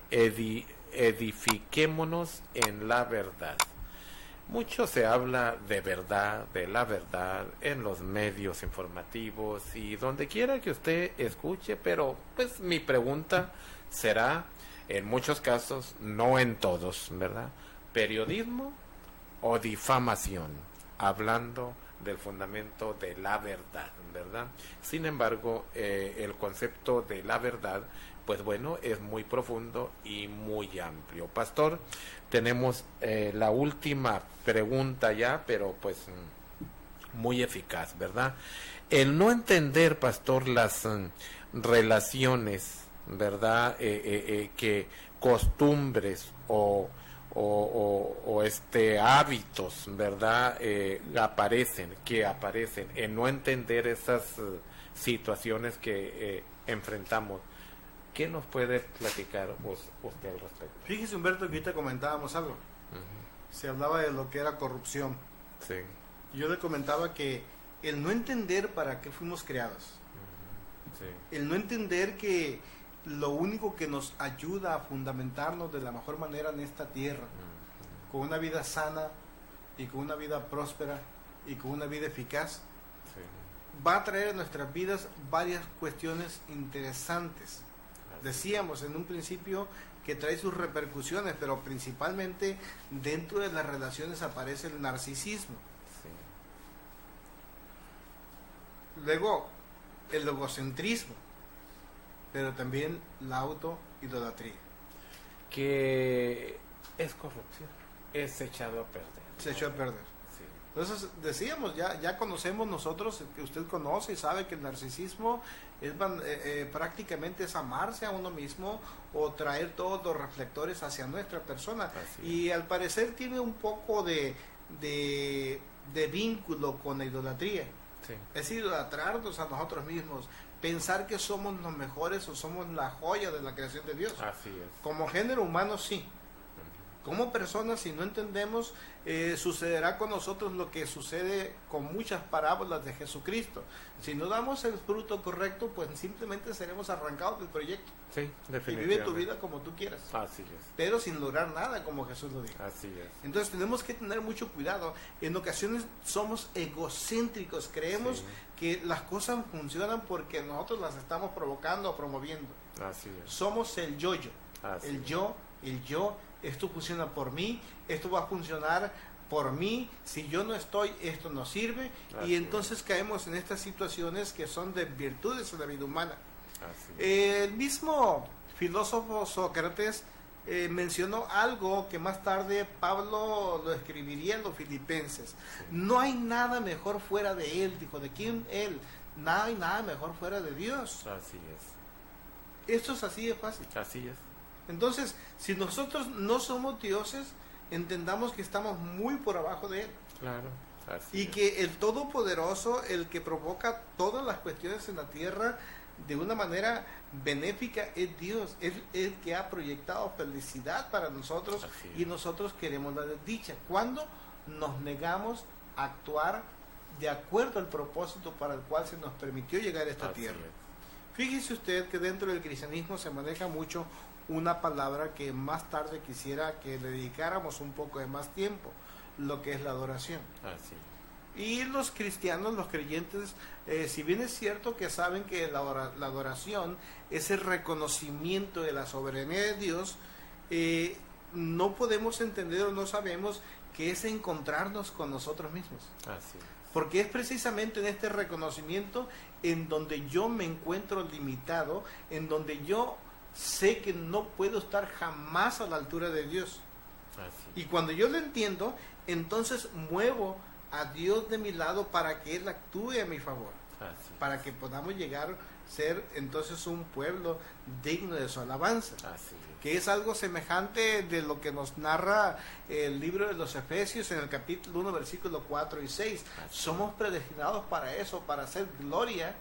edifiquémonos en la verdad. Mucho se habla de verdad, de la verdad, en los medios informativos y donde quiera que usted escuche, pero pues mi pregunta será, en muchos casos, no en todos, ¿verdad? ¿Periodismo o difamación? Hablando del fundamento de la verdad, ¿verdad? Sin embargo, el concepto de la verdad, pues bueno, es muy profundo y muy amplio. Pastor, tenemos la última pregunta ya, pero pues muy eficaz, ¿verdad? El no entender, pastor, las relaciones, ¿verdad? Que costumbres o hábitos, ¿verdad? aparecen, en no entender esas situaciones que enfrentamos. ¿Qué nos puede platicar usted al respecto? Fíjese, Humberto, que ahorita comentábamos algo. Se hablaba de lo que era corrupción. Sí. Yo le comentaba que el no entender para qué fuimos creados, Sí. el no entender que lo único que nos ayuda a fundamentarnos de la mejor manera en esta tierra, con una vida sana y con una vida próspera y con una vida eficaz, Sí. va a traer a nuestras vidas varias cuestiones interesantes. Decíamos en un principio que trae sus repercusiones, pero principalmente dentro de las relaciones aparece el narcisismo. Sí. Luego, el egocentrismo, pero también la autoidolatría. Que es corrupción, es echado a perder. Se echó a perder. Sí. Entonces decíamos, ya conocemos nosotros, que usted conoce y sabe que el narcisismo es prácticamente es amarse a uno mismo o traer todos los reflectores hacia nuestra persona. Así Y al parecer tiene un poco de vínculo con la idolatría. Sí. Es idolatrarnos a nosotros mismos, pensar que somos los mejores o somos la joya de la creación de Dios. Así es. Como género humano sí. Como personas, si no entendemos, sucederá con nosotros lo que sucede con muchas parábolas de Jesucristo. Si no damos el fruto correcto, pues simplemente seremos arrancados del proyecto. Sí, Y definitivamente. vive tu vida como tú quieras, Así es. pero sin lograr nada, como Jesús lo dijo. Así es. Entonces tenemos que tener mucho cuidado. En ocasiones somos egocéntricos, creemos Sí. que las cosas funcionan porque nosotros las estamos provocando o promoviendo. Así es. Somos el yo-yo. Así El es. yo, esto funciona por mí, esto va a funcionar por mí, si yo no estoy, esto no sirve, Así y entonces caemos en estas situaciones que son de virtudes en la vida humana. Así es. El mismo filósofo Sócrates mencionó algo que más tarde Pablo lo escribiría en los Filipenses. No hay nada mejor fuera de él, dijo, ¿de quién él? No hay nada mejor fuera de Dios. Así es. Esto es así de fácil. Así es. Entonces, si nosotros no somos dioses, entendamos que estamos muy por abajo de él. Claro. Así Y es. que el Todopoderoso, el que provoca todas las cuestiones en la tierra de una manera benéfica, es Dios. Es el que ha proyectado felicidad para nosotros. Así es. Y nosotros queremos la desdicha. Cuando nos negamos a actuar de acuerdo al propósito para el cual se nos permitió llegar a esta Así tierra. es. Fíjese usted que dentro del cristianismo se maneja mucho una palabra que más tarde quisiera que le dedicáramos un poco de más tiempo, lo que es la adoración. Así es. Y los cristianos, los creyentes, si bien es cierto que saben que la adoración es el reconocimiento de la soberanía de Dios, no podemos entender o no sabemos que es encontrarnos con nosotros mismos. Así es. Porque es precisamente en este reconocimiento en donde yo me encuentro limitado, en donde yo sé que no puedo estar jamás a la altura de Dios. Así Y cuando yo lo entiendo, entonces muevo a Dios de mi lado para que Él actúe a mi favor, Así para que podamos llegar ser entonces un pueblo digno de su alabanza. Así es. Que es algo semejante de lo que nos narra el libro de los Efesios en el capítulo 1, versículo 4 y 6. Somos predestinados para eso, para hacer gloria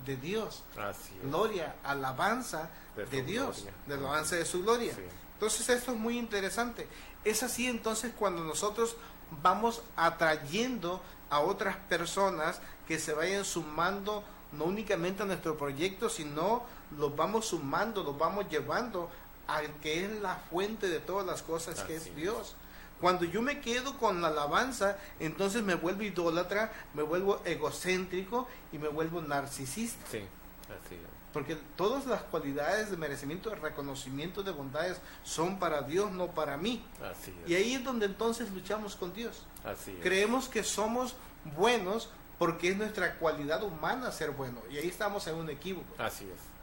de Dios. Así es. Gloria, alabanza de Dios, gloria. de alabanza de su gloria. Sí. Entonces esto es muy interesante. Es así entonces cuando nosotros vamos atrayendo a otras personas que se vayan sumando no únicamente a nuestro proyecto, sino los vamos sumando, los vamos llevando al que es la fuente de todas las cosas, que es Dios. Cuando yo me quedo con la alabanza, entonces me vuelvo idólatra, me vuelvo egocéntrico y me vuelvo narcisista. Sí, así es. Porque todas las cualidades de merecimiento, de reconocimiento de bondades son para Dios, no para mí. Así es. Y ahí es donde entonces luchamos con Dios. Así es. Creemos que somos buenos porque es nuestra cualidad humana ser bueno. Y ahí estamos en un equívoco. Así es.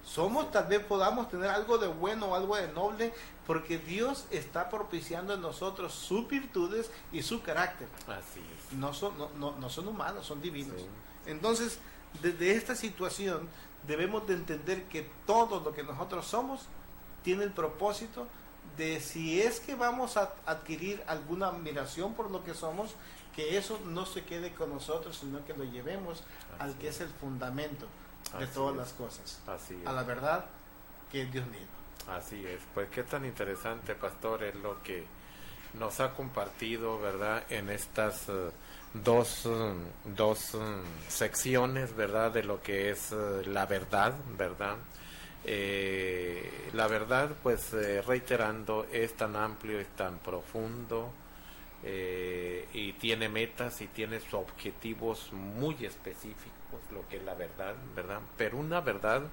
Tal vez podamos tener algo de bueno o algo de noble porque Dios está propiciando en nosotros sus virtudes y su carácter. Así es. No son humanos, son divinos. Sí. Entonces, desde esta situación debemos de entender que todo lo que nosotros somos tiene el propósito de, si es que vamos a adquirir alguna admiración por lo que somos, que eso no se quede con nosotros, sino que lo llevemos al que es el fundamento de todas las cosas, Así es. a la verdad que es Dios mismo. Así es. Pues qué tan interesante, pastor, es lo que nos ha compartido, ¿verdad? En estas dos secciones, ¿verdad? De lo que es la verdad, ¿verdad? La verdad, pues reiterando, es tan amplio, es tan profundo, y tiene metas y tiene sus objetivos muy específicos, lo que es la verdad, ¿verdad? Pero una verdad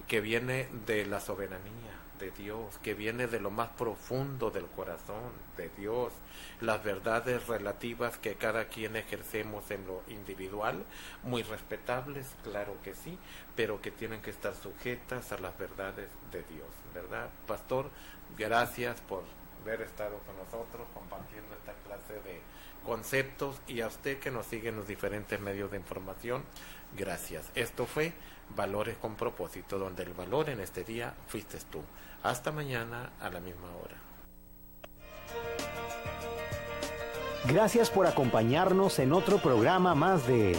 que viene de la soberanía de Dios, que viene de lo más profundo del corazón de Dios, las verdades relativas que cada quien ejercemos en lo individual, muy respetables, claro que sí, pero que tienen que estar sujetas a las verdades de Dios, ¿verdad? Pastor, gracias por haber estado con nosotros compartiendo esta clase de conceptos, y a usted que nos sigue en los diferentes medios de información, gracias. Esto fue Valores con Propósito, donde el valor en este día fuiste tú. Hasta mañana a la misma hora. Gracias por acompañarnos en otro programa más de